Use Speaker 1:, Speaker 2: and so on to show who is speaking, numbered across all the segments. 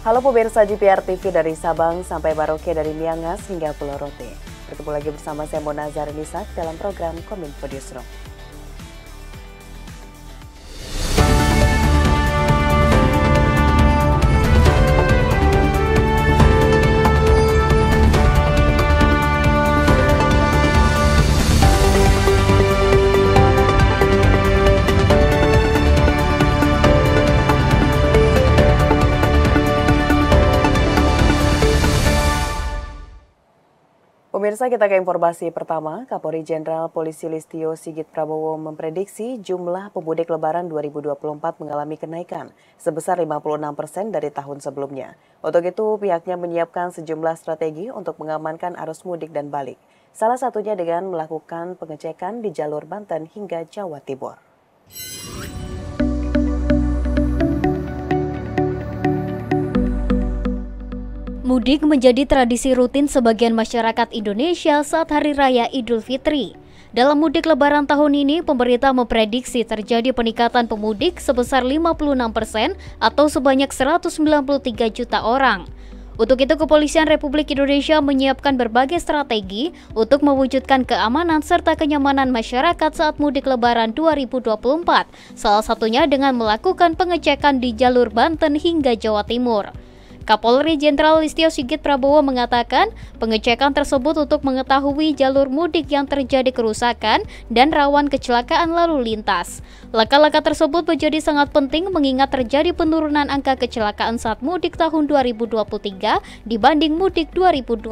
Speaker 1: Halo pemirsa GPR TV dari Sabang sampai Merauke, dari Miangas hingga Pulau Rote. Bertemu lagi bersama saya Mona Zarinisak dalam program Kominfo Newsroom. Pemirsa, kita ke informasi pertama. Kapolri Jenderal Polisi Listio Sigit Prabowo memprediksi jumlah pemudik Lebaran 2024 mengalami kenaikan sebesar 56% dari tahun sebelumnya. Untuk itu, pihaknya menyiapkan sejumlah strategi untuk mengamankan arus mudik dan balik. Salah satunya dengan melakukan pengecekan di jalur Banten hingga Jawa Timur.
Speaker 2: Mudik menjadi tradisi rutin sebagian masyarakat Indonesia saat Hari Raya Idul Fitri. Dalam mudik Lebaran tahun ini, pemerintah memprediksi terjadi peningkatan pemudik sebesar 56% atau sebanyak 193 juta orang. Untuk itu, Kepolisian Republik Indonesia menyiapkan berbagai strategi untuk mewujudkan keamanan serta kenyamanan masyarakat saat mudik Lebaran 2024. Salah satunya dengan melakukan pengecekan di jalur Banten hingga Jawa Timur. Kapolri Jenderal Listio Sigit Prabowo mengatakan pengecekan tersebut untuk mengetahui jalur mudik yang terjadi kerusakan dan rawan kecelakaan lalu lintas. Langkah-langkah tersebut menjadi sangat penting mengingat terjadi penurunan angka kecelakaan saat mudik tahun 2023 dibanding mudik 2022.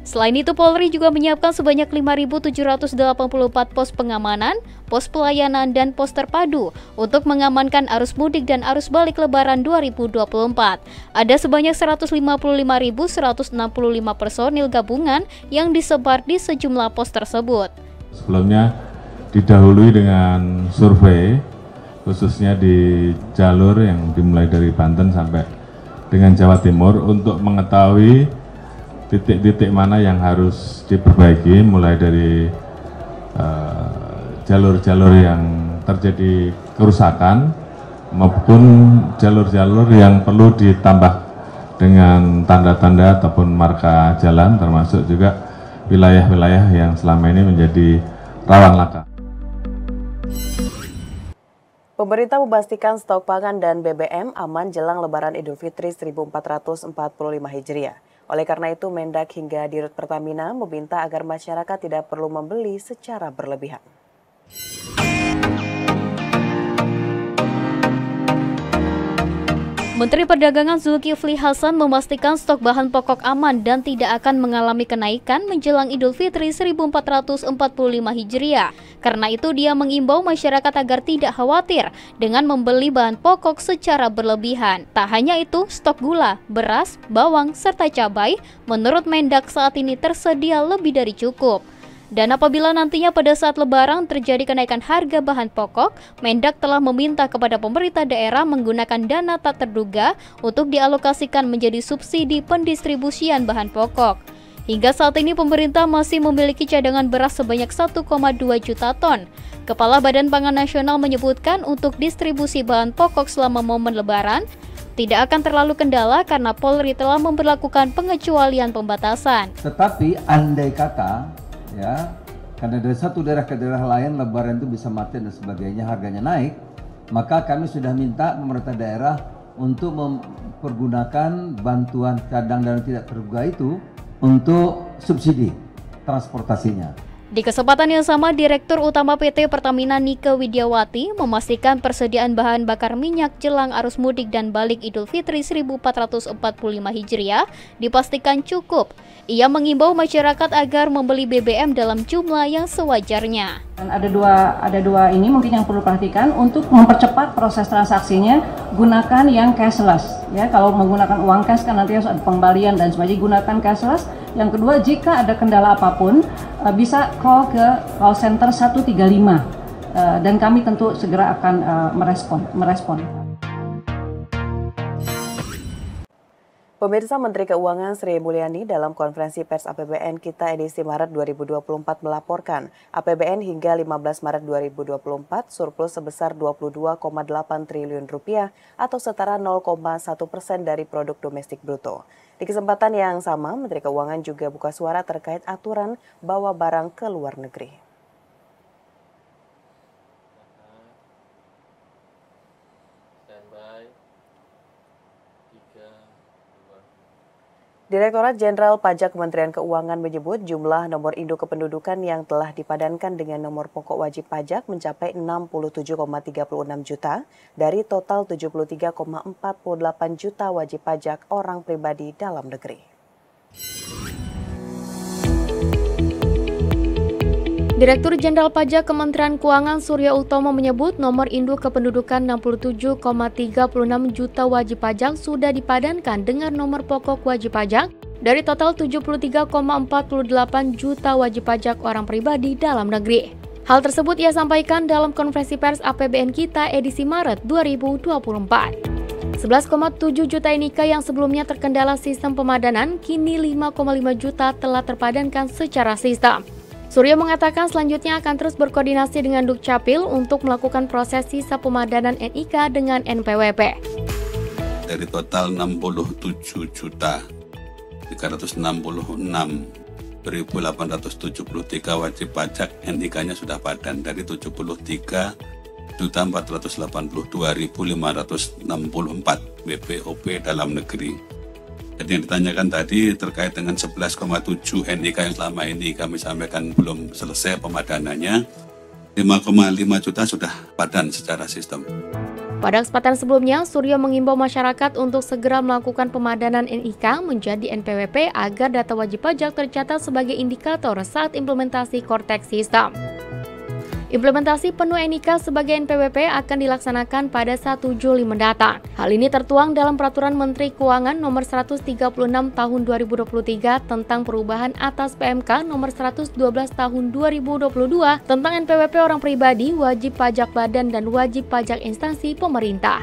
Speaker 2: Selain itu, Polri juga menyiapkan sebanyak 5.784 pos pengamanan, pos pelayanan, dan pos terpadu untuk mengamankan arus mudik dan arus balik Lebaran 2024. Ada sebanyak 155.165 personil gabungan yang disebar di sejumlah pos tersebut.
Speaker 3: Sebelumnya didahului dengan survei, khususnya di jalur yang dimulai dari Banten sampai dengan Jawa Timur untuk mengetahui titik-titik mana yang harus diperbaiki, mulai dari jalur-jalur yang terjadi kerusakan maupun jalur-jalur yang perlu ditambah dengan tanda-tanda ataupun marka jalan, termasuk juga wilayah-wilayah yang selama ini menjadi rawan laka.
Speaker 1: Pemerintah memastikan stok pangan dan BBM aman jelang Lebaran Idul Fitri 1445 Hijriah. Oleh karena itu, Mendak hingga Dirut Pertamina meminta agar masyarakat tidak perlu membeli secara berlebihan.
Speaker 2: Menteri Perdagangan Zulkifli Hasan memastikan stok bahan pokok aman dan tidak akan mengalami kenaikan menjelang Idul Fitri 1445 Hijriah. Karena itu, dia mengimbau masyarakat agar tidak khawatir dengan membeli bahan pokok secara berlebihan. Tak hanya itu, stok gula, beras, bawang, serta cabai menurut Mendak saat ini tersedia lebih dari cukup. Dan apabila nantinya pada saat Lebaran terjadi kenaikan harga bahan pokok, Mendak telah meminta kepada pemerintah daerah menggunakan dana tak terduga untuk dialokasikan menjadi subsidi pendistribusian bahan pokok. Hingga saat ini pemerintah masih memiliki cadangan beras sebanyak 1,2 juta ton. Kepala Badan Pangan Nasional menyebutkan untuk distribusi bahan pokok selama momen Lebaran tidak akan terlalu kendala karena Polri telah memberlakukan pengecualian pembatasan.
Speaker 4: Tetapi andai kata ya, karena dari satu daerah ke daerah lain Lebaran itu bisa mati dan sebagainya, harganya naik, maka kami sudah minta pemerintah daerah untuk mempergunakan bantuan cadang dan tidak terduga itu untuk subsidi transportasinya.
Speaker 2: Di kesempatan yang sama, Direktur Utama PT Pertamina Nike Widiawati memastikan persediaan bahan bakar minyak jelang arus mudik dan balik Idul Fitri 1445 Hijriah dipastikan cukup. Ia mengimbau masyarakat agar membeli BBM dalam jumlah yang sewajarnya.
Speaker 5: Dan ada dua ini mungkin yang perlu perhatikan untuk mempercepat proses transaksinya, gunakan yang cashless. Ya, kalau menggunakan uang cash kan nanti harus ada pengembalian dan sebagainya, gunakan cashless. Yang kedua, jika ada kendala apapun bisa call ke call center 135 dan kami tentu segera akan merespon.
Speaker 1: Pemirsa, Menteri Keuangan Sri Mulyani dalam konferensi pers APBN Kita edisi Maret 2024 melaporkan APBN hingga 15 Maret 2024 surplus sebesar 22,8 triliun rupiah atau setara 0,1% dari produk domestik bruto. Di kesempatan yang sama, Menteri Keuangan juga buka suara terkait aturan bawa barang ke luar negeri. Direktorat Jenderal Pajak Kementerian Keuangan menyebut jumlah nomor induk kependudukan yang telah dipadankan dengan nomor pokok wajib pajak mencapai 67,36 juta dari total 73,48 juta wajib pajak orang pribadi dalam negeri.
Speaker 2: Direktur Jenderal Pajak Kementerian Keuangan Surya Utomo menyebut nomor induk kependudukan 67,36 juta wajib pajak sudah dipadankan dengan nomor pokok wajib pajak dari total 73,48 juta wajib pajak orang pribadi dalam negeri. Hal tersebut ia sampaikan dalam konferensi pers APBN Kita edisi Maret 2024. 11,7 juta NIK yang sebelumnya terkendala sistem pemadanan, kini 5,5 juta telah terpadankan secara sistem. Surya mengatakan selanjutnya akan terus berkoordinasi dengan Dukcapil untuk melakukan proses sisa pemadanan NIK dengan NPWP.
Speaker 6: Dari total 67.366.873 wajib pajak, NIK-nya sudah padan dari 73.482.564 WPOP dalam negeri. Jadi yang ditanyakan tadi terkait dengan 11,7 NIK yang selama ini kami sampaikan belum selesai pemadanannya, 5,5 juta sudah padan secara sistem.
Speaker 2: Pada kesempatan sebelumnya, Surya mengimbau masyarakat untuk segera melakukan pemadanan NIK menjadi NPWP agar data wajib pajak tercatat sebagai indikator saat implementasi Kortex System. Implementasi penuh NIK sebagai NPWP akan dilaksanakan pada 1 Juli mendatang. Hal ini tertuang dalam Peraturan Menteri Keuangan Nomor 136 Tahun 2023 tentang perubahan atas PMK Nomor 112 Tahun 2022 tentang NPWP orang pribadi, wajib pajak badan, dan wajib pajak instansi pemerintah.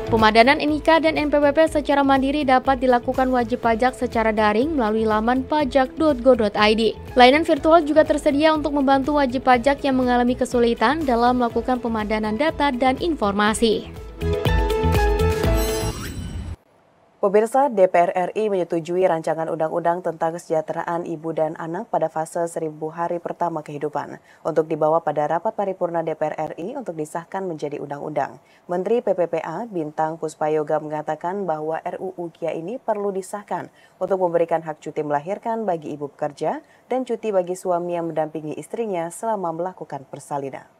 Speaker 2: Pemadanan NIK dan NPWP secara mandiri dapat dilakukan wajib pajak secara daring melalui laman pajak.go.id. Layanan virtual juga tersedia untuk membantu wajib pajak yang mengalami kesulitan dalam melakukan pemadanan data dan informasi.
Speaker 1: Pemirsa, DPR RI menyetujui rancangan undang-undang tentang kesejahteraan ibu dan anak pada fase 1000 hari pertama kehidupan untuk dibawa pada rapat paripurna DPR RI untuk disahkan menjadi undang-undang. Menteri PPPA Bintang Puspayoga mengatakan bahwa RUU KIA ini perlu disahkan untuk memberikan hak cuti melahirkan bagi ibu pekerja dan cuti bagi suami yang mendampingi istrinya selama melakukan persalinan.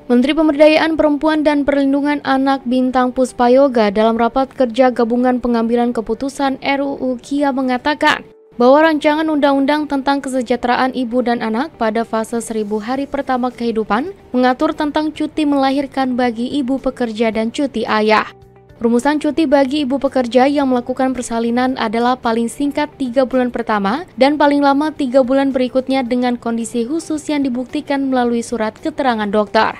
Speaker 2: Menteri Pemberdayaan Perempuan dan Perlindungan Anak Bintang Puspayoga dalam rapat kerja gabungan pengambilan keputusan RUU KIA mengatakan bahwa rancangan undang-undang tentang kesejahteraan ibu dan anak pada fase 1000 hari pertama kehidupan mengatur tentang cuti melahirkan bagi ibu pekerja dan cuti ayah. Rumusan cuti bagi ibu pekerja yang melakukan persalinan adalah paling singkat 3 bulan pertama dan paling lama 3 bulan berikutnya dengan kondisi khusus yang dibuktikan melalui surat keterangan dokter.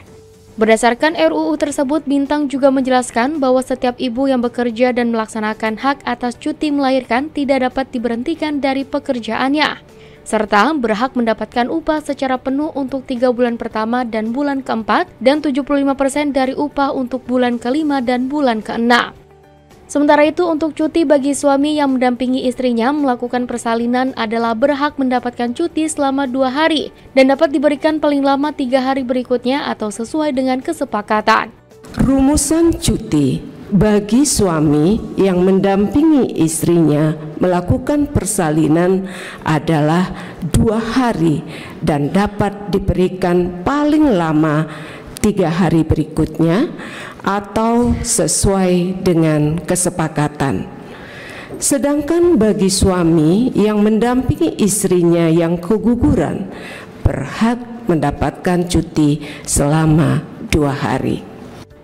Speaker 2: Berdasarkan RUU tersebut, Bintang juga menjelaskan bahwa setiap ibu yang bekerja dan melaksanakan hak atas cuti melahirkan tidak dapat diberhentikan dari pekerjaannya, serta berhak mendapatkan upah secara penuh untuk 3 bulan pertama dan bulan keempat dan 75% dari upah untuk bulan kelima dan bulan keenam. Sementara itu, untuk cuti bagi suami yang mendampingi istrinya melakukan persalinan adalah berhak mendapatkan cuti selama 2 hari dan dapat diberikan paling lama 3 hari berikutnya atau sesuai dengan kesepakatan.
Speaker 7: Rumusan cuti bagi suami yang mendampingi istrinya melakukan persalinan adalah 2 hari dan dapat diberikan paling lama 3 hari berikutnya atau sesuai dengan kesepakatan. Sedangkan bagi suami yang mendampingi istrinya yang keguguran berhak mendapatkan cuti selama 2 hari.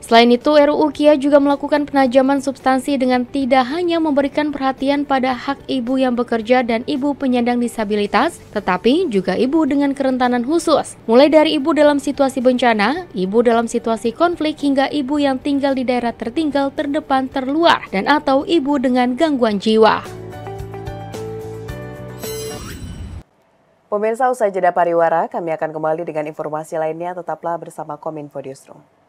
Speaker 2: Selain itu, RUU KIA juga melakukan penajaman substansi dengan tidak hanya memberikan perhatian pada hak ibu yang bekerja dan ibu penyandang disabilitas, tetapi juga ibu dengan kerentanan khusus. Mulai dari ibu dalam situasi bencana, ibu dalam situasi konflik, hingga ibu yang tinggal di daerah tertinggal, terdepan, terluar, dan atau ibu dengan gangguan jiwa.
Speaker 1: Pemirsa, usai jeda pariwara, kami akan kembali dengan informasi lainnya. Tetaplah bersama Kominfo Newsroom.